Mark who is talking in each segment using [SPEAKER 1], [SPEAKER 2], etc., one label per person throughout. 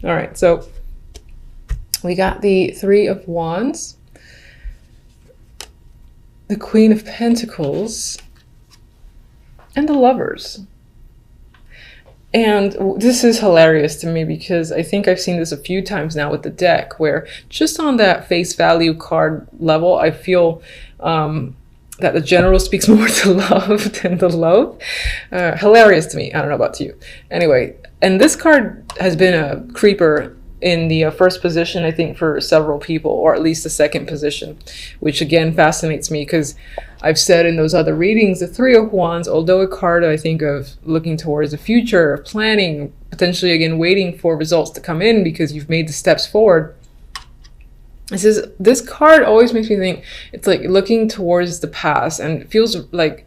[SPEAKER 1] All right, so we got the Three of Wands, the Queen of Pentacles, and the Lovers. And this is hilarious to me because I think I've seen this a few times now with the deck, where just on that face value card level, I feel that the general speaks more to love than the loathe. Hilarious to me. I don't know about you. Anyway, and this card has been a creeper in the first position, I think, for several people, or at least the second position, which again fascinates me because I've said in those other readings, the Three of Wands, although a card I think of looking towards the future, planning, potentially again waiting for results to come in because you've made the steps forward. This card always makes me think it's like looking towards the past, and it feels like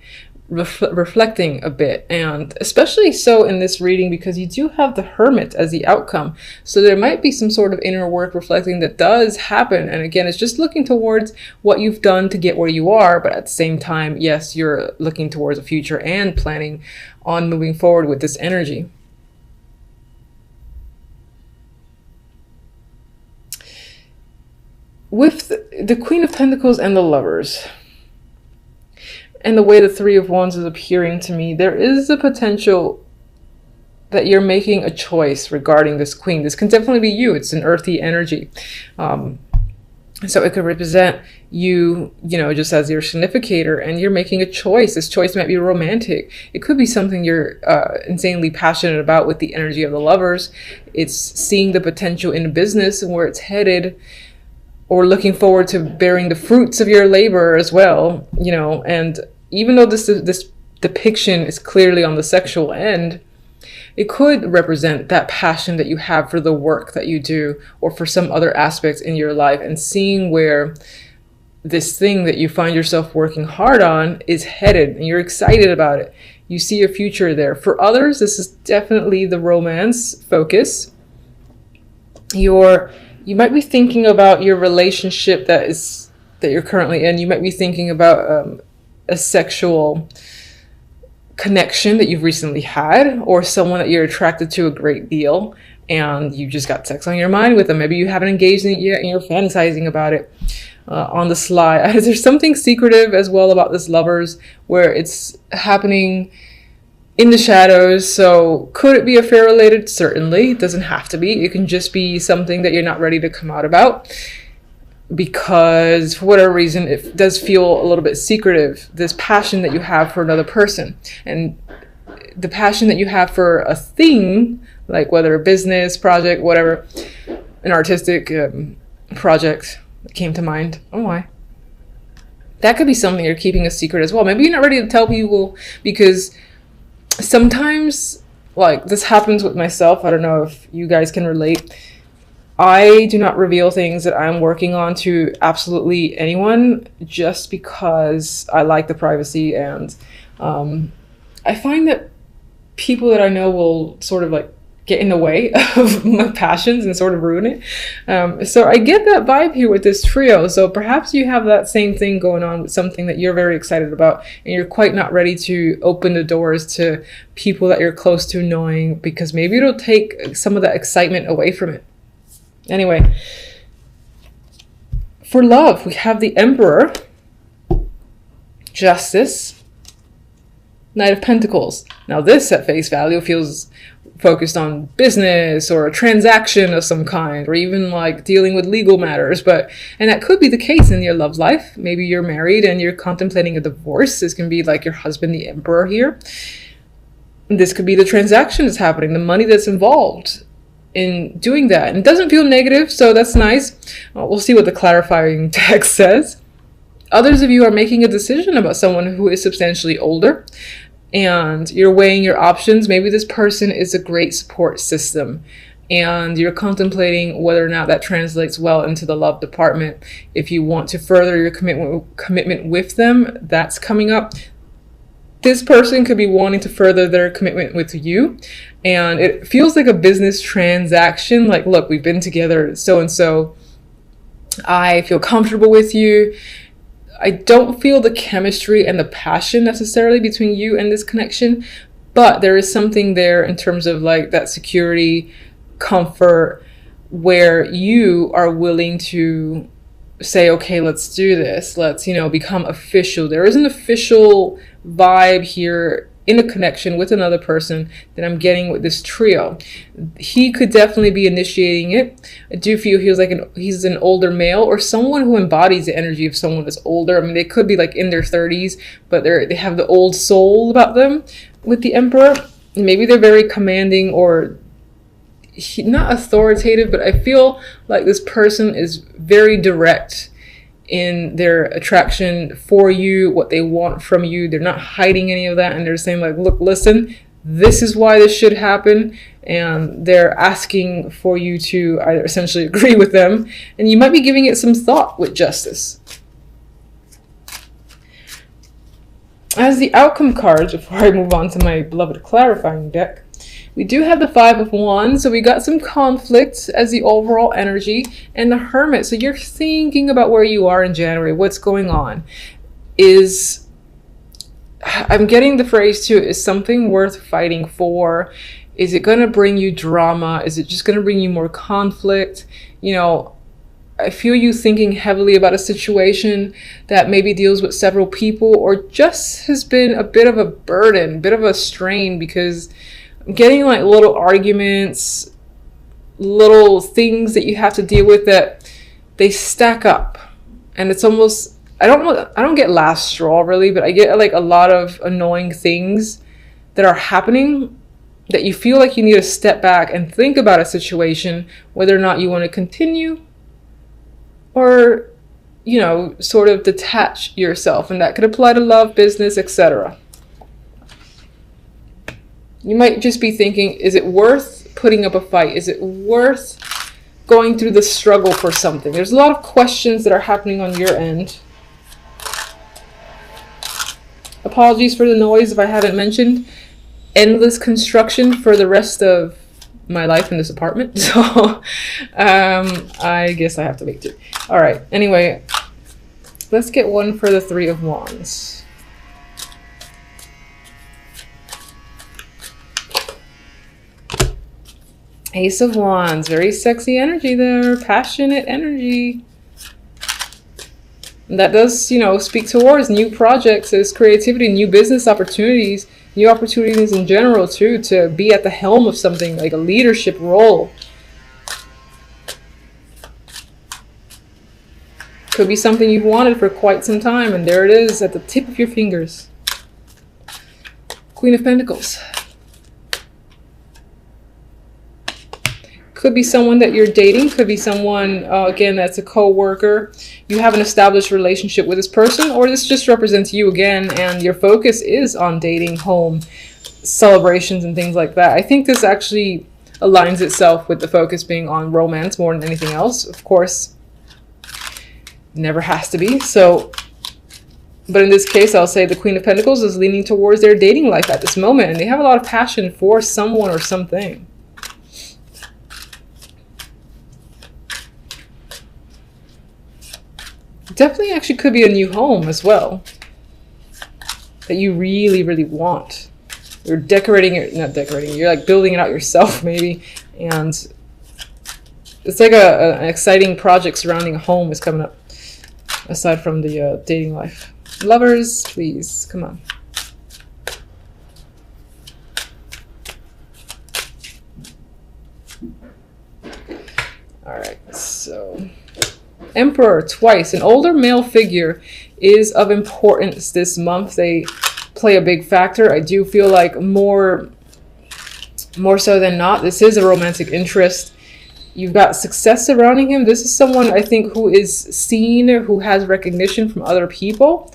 [SPEAKER 1] reflecting a bit, and especially so in this reading because you do have the Hermit as the outcome, so there might be some sort of inner work reflecting that does happen. And again, it's just looking towards what you've done to get where you are, but at the same time, yes, you're looking towards the future and planning on moving forward with this energy. With the Queen of Pentacles and the Lovers, and the way the Three of Wands is appearing to me, there is a potential that you're making a choice regarding this Queen. This can definitely be you. It's an earthy energy. So it could represent you, just as your significator, and you're making a choice. This choice might be romantic. It could be something you're insanely passionate about with the energy of the Lovers. It's seeing the potential in business and where it's headed, or looking forward to bearing the fruits of your labor as well, and even though this depiction is clearly on the sexual end, it could represent that passion that you have for the work that you do or for some other aspects in your life, and seeing where this thing that you find yourself working hard on is headed and you're excited about it. You see a future there. For others, this is definitely the romance focus. You might be thinking about your relationship that you're currently in. You might be thinking about a sexual connection that you've recently had, or someone that you're attracted to a great deal, and you just got sex on your mind with them. Maybe you haven't engaged in it yet and you're fantasizing about it on the sly. There's something secretive as well about this Lovers, where it's happening in the shadows. So could it be affair related? Certainly. It doesn't have to be. It can just be something that you're not ready to come out about because for whatever reason it does feel a little bit secretive, this passion that you have for another person, and the passion that you have for a thing, like whether a business project, whatever, an artistic project that came to mind. Oh my. That could be something you're keeping a secret as well. Maybe you're not ready to tell people because sometimes, like, this happens with myself. I don't know if you guys can relate. I do not reveal things that I'm working on to absolutely anyone just because I like the privacy, and I find that people that I know will sort of like get in the way of my passions and sort of ruin it. So I get that vibe here with this trio. So perhaps you have that same thing going on with something that you're very excited about, and you're quite not ready to open the doors to people that you're close to knowing, because maybe it'll take some of that excitement away from it. Anyway, for love, we have the Emperor, Justice, Knight of Pentacles. Now this at face value feels focused on business or a transaction of some kind, or even like dealing with legal matters, and that could be the case in your love life. Maybe you're married and you're contemplating a divorce. This can be like your husband, the Emperor here. This could be the transaction that's happening, the money that's involved in doing that. And it doesn't feel negative, so that's nice. We'll see what the clarifying text says. Others of you are making a decision about someone who is substantially older, and you're weighing your options. Maybe this person is a great support system, and you're contemplating whether or not that translates well into the love department. If you want to further your commitment with them, that's coming up. This person could be wanting to further their commitment with you, and it feels like a business transaction. Like, look, we've been together so-and-so. I feel comfortable with you. I don't feel the chemistry and the passion necessarily between you and this connection, but there is something there in terms of like that security, comfort where you are willing to say, okay, let's do this. Let's, become official. There is an official vibe here in a connection with another person that I'm getting with this trio. He could definitely be initiating it. I do feel he's an older male, or someone who embodies the energy of someone that's older. I mean, they could be like in their 30s, but they have the old soul about them with the Emperor. Maybe they're very commanding or not authoritative, but I feel like this person is very direct in their attraction for you, what they want from you. They're not hiding any of that, and they're saying like, look, listen, this is why this should happen, and they're asking for you to either essentially agree with them, and you might be giving it some thought with justice. As the outcome cards, before I move on to my beloved clarifying deck, we do have the Five of Wands, so we got some conflict as the overall energy, and the Hermit. So you're thinking about where you are in January, what's going on. I'm getting the phrase too, is something worth fighting for? Is it going to bring you drama? Is it just going to bring you more conflict? I feel you thinking heavily about a situation that maybe deals with several people, or just has been a bit of a burden, a bit of a strain, because I'm getting like little arguments, little things that you have to deal with that they stack up, and it's almost, I don't get last straw really, but I get like a lot of annoying things that are happening that you feel like you need to step back and think about a situation, whether or not you want to continue or, sort of detach yourself. And that could apply to love, business, etc. You might just be thinking, is it worth putting up a fight? Is it worth going through the struggle for something? There's a lot of questions that are happening on your end. Apologies for the noise if I haven't mentioned. Endless construction for the rest of my life in this apartment. So I guess I have to wait too. All right. Anyway, let's get one for the Three of Wands. Ace of Wands, very sexy energy there, passionate energy. And that does, speak towards new projects, as creativity, new business opportunities, new opportunities in general too, to be at the helm of something, like a leadership role. Could be something you've wanted for quite some time, and there it is at the tip of your fingers. Queen of Pentacles. Could be someone that you're dating. Could be someone, again, that's a co-worker. You have an established relationship with this person, or this just represents you again, and your focus is on dating, home, celebrations, and things like that. I think this actually aligns itself with the focus being on romance more than anything else. Of course, never has to be. So, but in this case, I'll say the Queen of Pentacles is leaning towards their dating life at this moment, and they have a lot of passion for someone or something. Definitely actually could be a new home as well that you really, really want. You're decorating it, not decorating, you're like building it out yourself maybe. And it's like an exciting project surrounding a home is coming up, aside from the dating life. Lovers, please, come on. All right, so Emperor twice. An older male figure is of importance this month. They play a big factor. I do feel like more so than not, this is a romantic interest. You've got success surrounding him. This is someone, I think, who is seen, who has recognition from other people.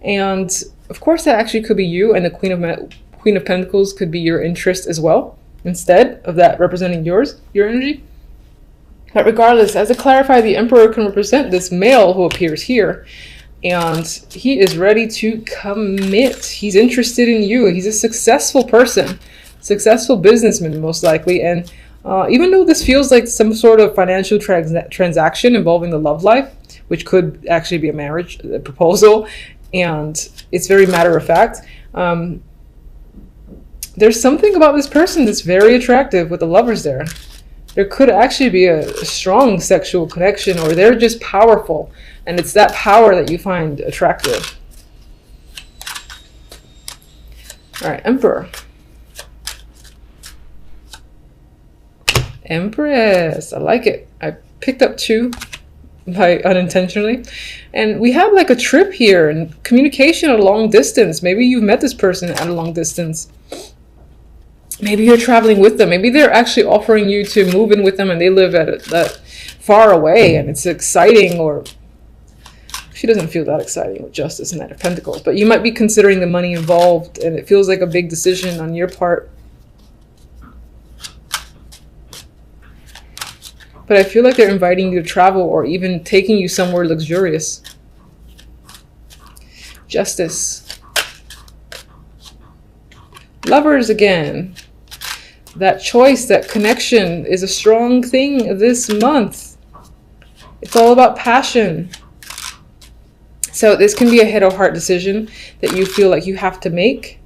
[SPEAKER 1] And of course, that actually could be you, and the Queen of Pentacles could be your interest as well, instead of that representing your energy. But regardless, as I clarify, the Emperor can represent this male who appears here, and he is ready to commit. He's interested in you. He's a successful person, successful businessman most likely. And even though this feels like some sort of financial transaction involving the love life, which could actually be a marriage proposal, and it's very matter of fact, there's something about this person that's very attractive with the Lovers there. There could actually be a strong sexual connection, or they're just powerful, and it's that power that you find attractive. All right, Emperor. Empress, I like it. I picked up 2 by unintentionally. And we have like a trip here and communication at a long distance. Maybe you've met this person at a long distance. Maybe you're traveling with them. Maybe they're actually offering you to move in with them and they live at that far away and it's exciting, or she doesn't feel that exciting with Justice and Knight of Pentacles. But you might be considering the money involved and it feels like a big decision on your part. But I feel like they're inviting you to travel or even taking you somewhere luxurious. Justice. Lovers again. That choice, that connection is a strong thing this month. It's all about passion. So this can be a head or heart decision that you feel like you have to make.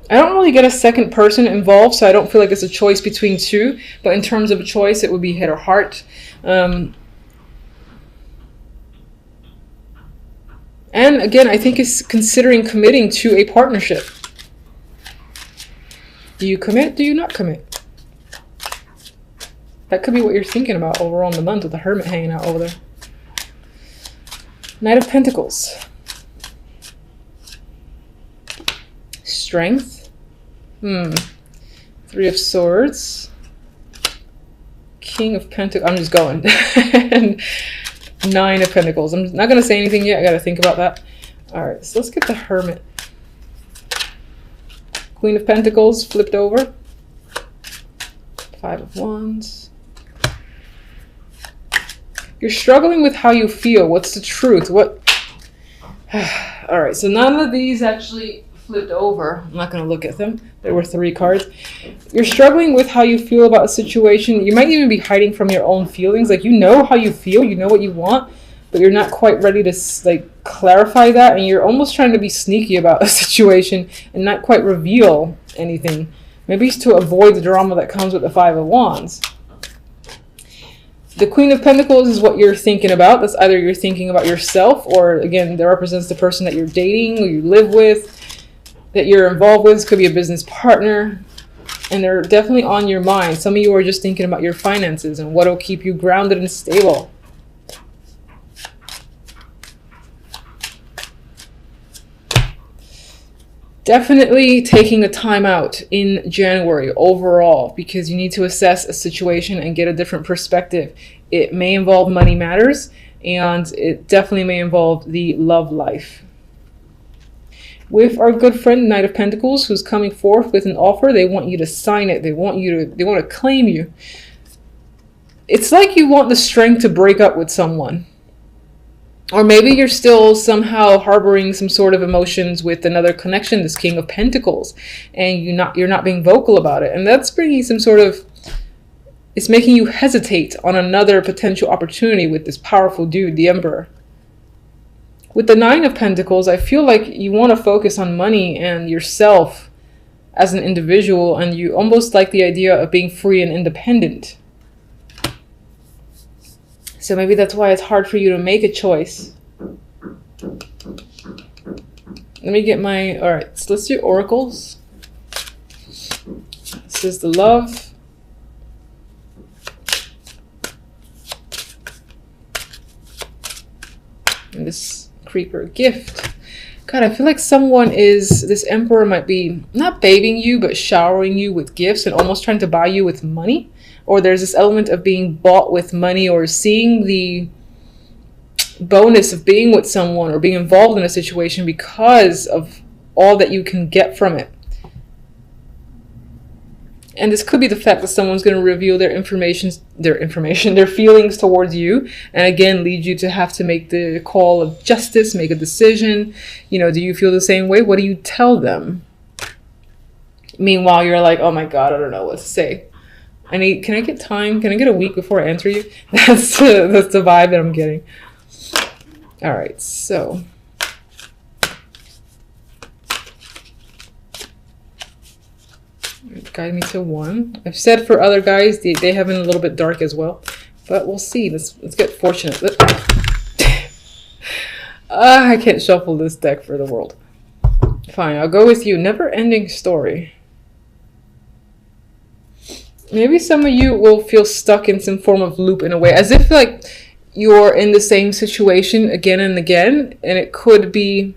[SPEAKER 1] I don't really get a second person involved, so I don't feel like it's a choice between 2. But in terms of a choice, it would be head or heart. And again, I think it's considering committing to a partnership. Do you commit? Do you not commit? That could be what you're thinking about overall in the month with the Hermit hanging out over there. Knight of Pentacles. Strength. 3 of Swords. King of Pentacles. I'm just going. And 9 of Pentacles. I'm not going to say anything yet. I got to think about that. All right, so let's get the Hermit. Queen of Pentacles flipped over. 5 of Wands. You're struggling with how you feel. What's the truth? What? All right, so none of these actually flipped over. I'm not going to look at them. There were 3 cards. You're struggling with how you feel about a situation. You might even be hiding from your own feelings. Like, you know how you feel, you know what you want, but you're not quite ready to like clarify that, and you're almost trying to be sneaky about a situation and not quite reveal anything. Maybe it's to avoid the drama that comes with the 5 of Wands. The Queen of Pentacles is what you're thinking about. That's either you're thinking about yourself, or again, that represents the person that you're dating or you live with, that you're involved with. This could be a business partner, and they're definitely on your mind. Some of you are just thinking about your finances and what will keep you grounded and stable. Definitely taking a time out in January overall, because you need to assess a situation and get a different perspective. It may involve money matters, and it definitely may involve the love life. With our good friend Knight of Pentacles, who's coming forth with an offer, they want you to sign it. They want to claim you. It's like you want the strength to break up with someone. Or maybe you're still somehow harboring some sort of emotions with another connection, this King of Pentacles, and you're not being vocal about it. And that's bringing some sort of, it's making you hesitate on another potential opportunity with this powerful dude, the Emperor. With the 9 of Pentacles, I feel like you want to focus on money and yourself as an individual, and you almost like the idea of being free and independent. So maybe that's why it's hard for you to make a choice. Let me get my, all right, so let's do oracles. This is the Love. And this Creeper, Gift. God, I feel like this Emperor might be not babying you, but showering you with gifts and almost trying to buy you with money. Or there's this element of being bought with money, or seeing the bonus of being with someone or being involved in a situation because of all that you can get from it. And this could be the fact that someone's going to reveal their feelings towards you, and again lead you to have to make the call of justice, make a decision. You know, do you feel the same way? What do you tell them? Meanwhile, you're like, oh my God, I don't know what to say. Can I get time? Can I get a week before I answer you? That's the vibe that I'm getting. All right, so Guide me to 1. I've said for other guys, they have been a little bit dark as well. But we'll see. Let's get fortunate. I can't shuffle this deck for the world. Fine, I'll go with you. Never-ending story. Maybe some of you will feel stuck in some form of loop in a way, as if like you're in the same situation again and again, and it could be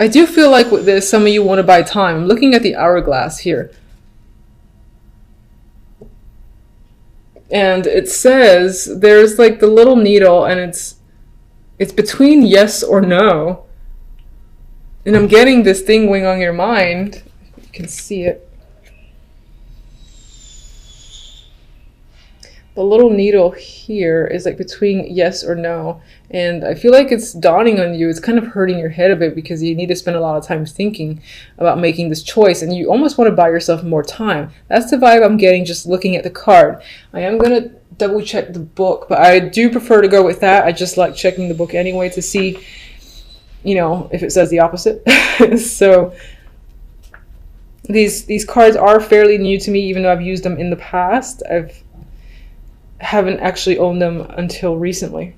[SPEAKER 1] I do feel like with this, some of you want to buy time. I'm looking at the hourglass here. And it says there's like the little needle, and it's between yes or no. And I'm getting this thing going on your mind. You can see it. The little needle here is like between yes or no. And I feel like it's dawning on you. It's kind of hurting your head a bit because you need to spend a lot of time thinking about making this choice. And you almost want to buy yourself more time. That's the vibe I'm getting just looking at the card. I am going to double check the book, but I do prefer to go with that. I just like checking the book anyway to see, you know, if it says the opposite. So these cards are fairly new to me, even though I've used them in the past. Haven't actually owned them until recently.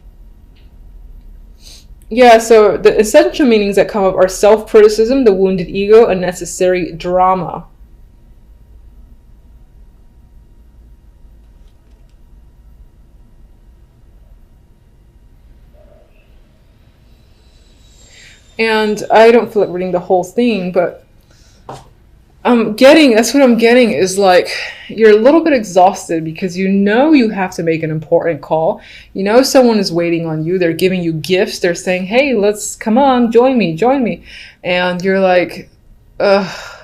[SPEAKER 1] Yeah, so the essential meanings that come up are self-criticism, the wounded ego, unnecessary drama. And I don't feel like reading the whole thing, but that's what I'm getting is like, you're a little bit exhausted because you know you have to make an important call. You know someone is waiting on you. They're giving you gifts. They're saying, hey, come on, join me. And you're like, ugh.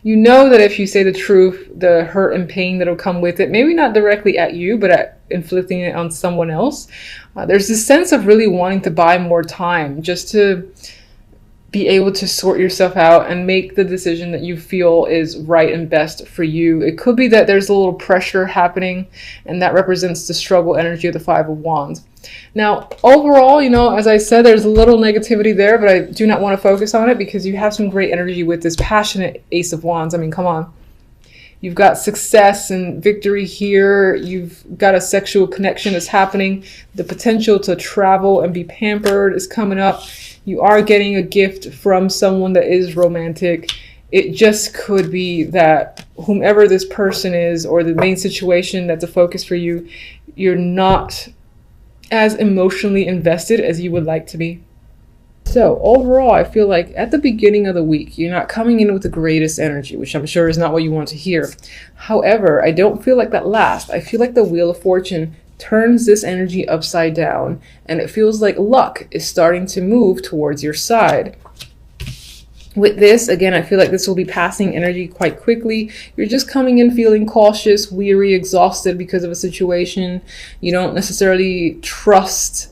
[SPEAKER 1] You know that if you say the truth, the hurt and pain that'll come with it, maybe not directly at you, but at inflicting it on someone else. There's this sense of really wanting to buy more time just to be able to sort yourself out and make the decision that you feel is right and best for you. It could be that there's a little pressure happening, and that represents the struggle energy of the Five of Wands. Now, overall, you know, as I said, there's a little negativity there, but I do not want to focus on it because you have some great energy with this passionate Ace of Wands. I mean, come on. You've got success and victory here. You've got a sexual connection that's happening. The potential to travel and be pampered is coming up. You are getting a gift from someone that is romantic. It just could be that whomever this person is, or the main situation that's a focus for you, you're not as emotionally invested as you would like to be. So overall, I feel like at the beginning of the week, you're not coming in with the greatest energy, which I'm sure is not what you want to hear. However, I don't feel like that lasts. I feel like the Wheel of Fortune turns this energy upside down, and it feels like luck is starting to move towards your side. With this, again, I feel like this will be passing energy quite quickly. You're just coming in feeling cautious, weary, exhausted because of a situation. You don't necessarily trust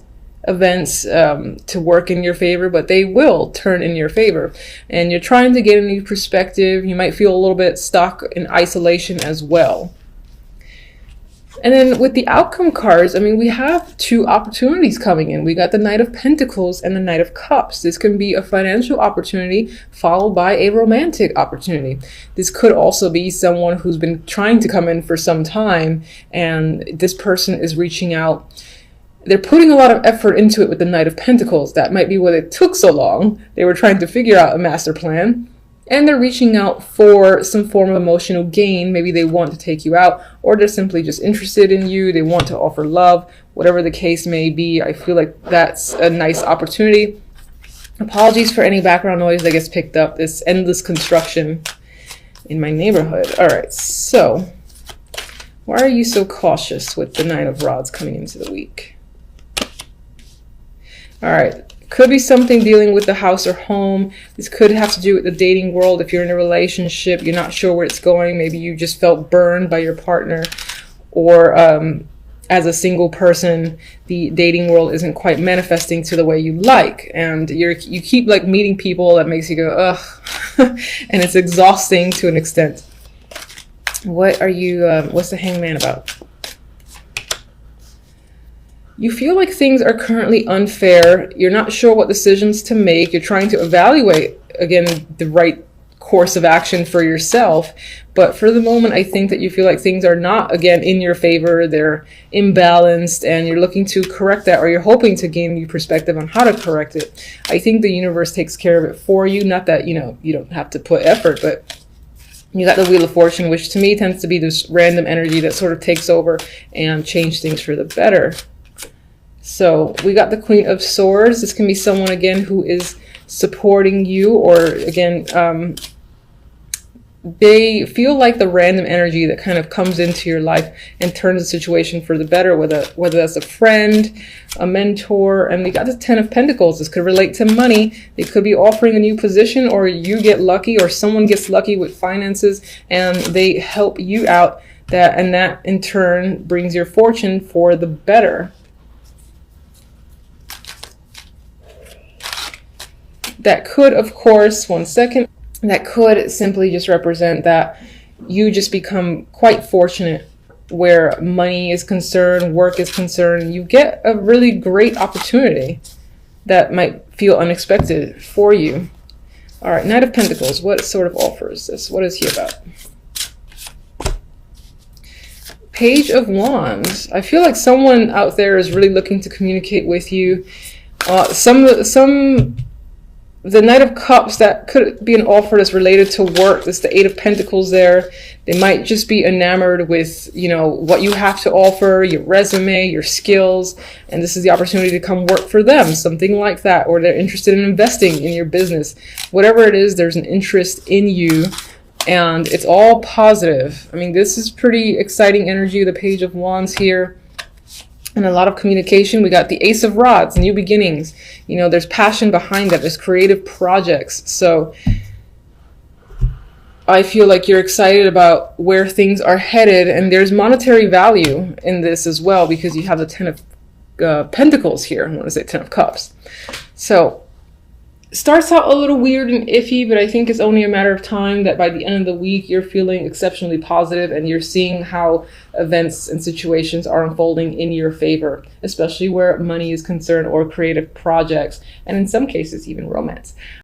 [SPEAKER 1] events to work in your favor, but they will turn in your favor. And you're trying to get a new perspective. You might feel a little bit stuck in isolation as well. And then with the outcome cards, I mean, we have two opportunities coming in. We got the Knight of Pentacles and the Knight of Cups. This can be a financial opportunity followed by a romantic opportunity. This could also be someone who's been trying to come in for some time, and this person is reaching out. They're putting a lot of effort into it with the Knight of Pentacles. That might be why it took so long. They were trying to figure out a master plan. And they're reaching out for some form of emotional gain. Maybe they want to take you out, or they're simply just interested in you. They want to offer love, whatever the case may be. I feel like that's a nice opportunity. Apologies for any background noise that gets picked up. This endless construction in my neighborhood. All right, so why are you so cautious with the Nine of Rods coming into the week? All right. Could be something dealing with the house or home. This could have to do with the dating world. If you're in a relationship, you're not sure where it's going. Maybe you just felt burned by your partner, or as a single person, the dating world isn't quite manifesting to the way you like, and you keep like meeting people that makes you go ugh, and it's exhausting to an extent. What are you? What's the Hangman about? You feel like things are currently unfair. You're not sure what decisions to make. You're trying to evaluate, again, the right course of action for yourself. But for the moment, I think that you feel like things are not, again, in your favor. They're imbalanced, and you're looking to correct that, or you're hoping to gain new perspective on how to correct it. I think the universe takes care of it for you. Not that, you don't have to put effort, but you got the Wheel of Fortune, which to me tends to be this random energy that sort of takes over and change things for the better. So we got the Queen of Swords. This can be someone, again, who is supporting you, or again, they feel like the random energy that kind of comes into your life and turns the situation for the better, whether that's a friend, a mentor. And we got the Ten of Pentacles. This could relate to money. They could be offering a new position, or you get lucky, or someone gets lucky with finances and they help you out, and that in turn brings your fortune for the better. That could, of course, one second, that could simply just represent that you just become quite fortunate where money is concerned, work is concerned. You get a really great opportunity that might feel unexpected for you. All right, Knight of Pentacles, what sort of offer is this? What is he about? Page of Wands. I feel like someone out there is really looking to communicate with you. The Knight of Cups, that could be an offer that's related to work. There's the Eight of Pentacles there. They might just be enamored with, what you have to offer, your resume, your skills, and this is the opportunity to come work for them, something like that. Or they're interested in investing in your business. Whatever it is, there's an interest in you, and it's all positive. I mean, this is pretty exciting energy, the Page of Wands here. And a lot of communication. We got the Ace of Rods, new beginnings. There's passion behind that. There's creative projects. So I feel like you're excited about where things are headed. And there's monetary value in this as well, because you have the Ten of Pentacles here. I want to say Ten of Cups. So starts out a little weird and iffy, but I think it's only a matter of time that by the end of the week, you're feeling exceptionally positive and you're seeing how events and situations are unfolding in your favor, especially where money is concerned, or creative projects, and in some cases, even romance.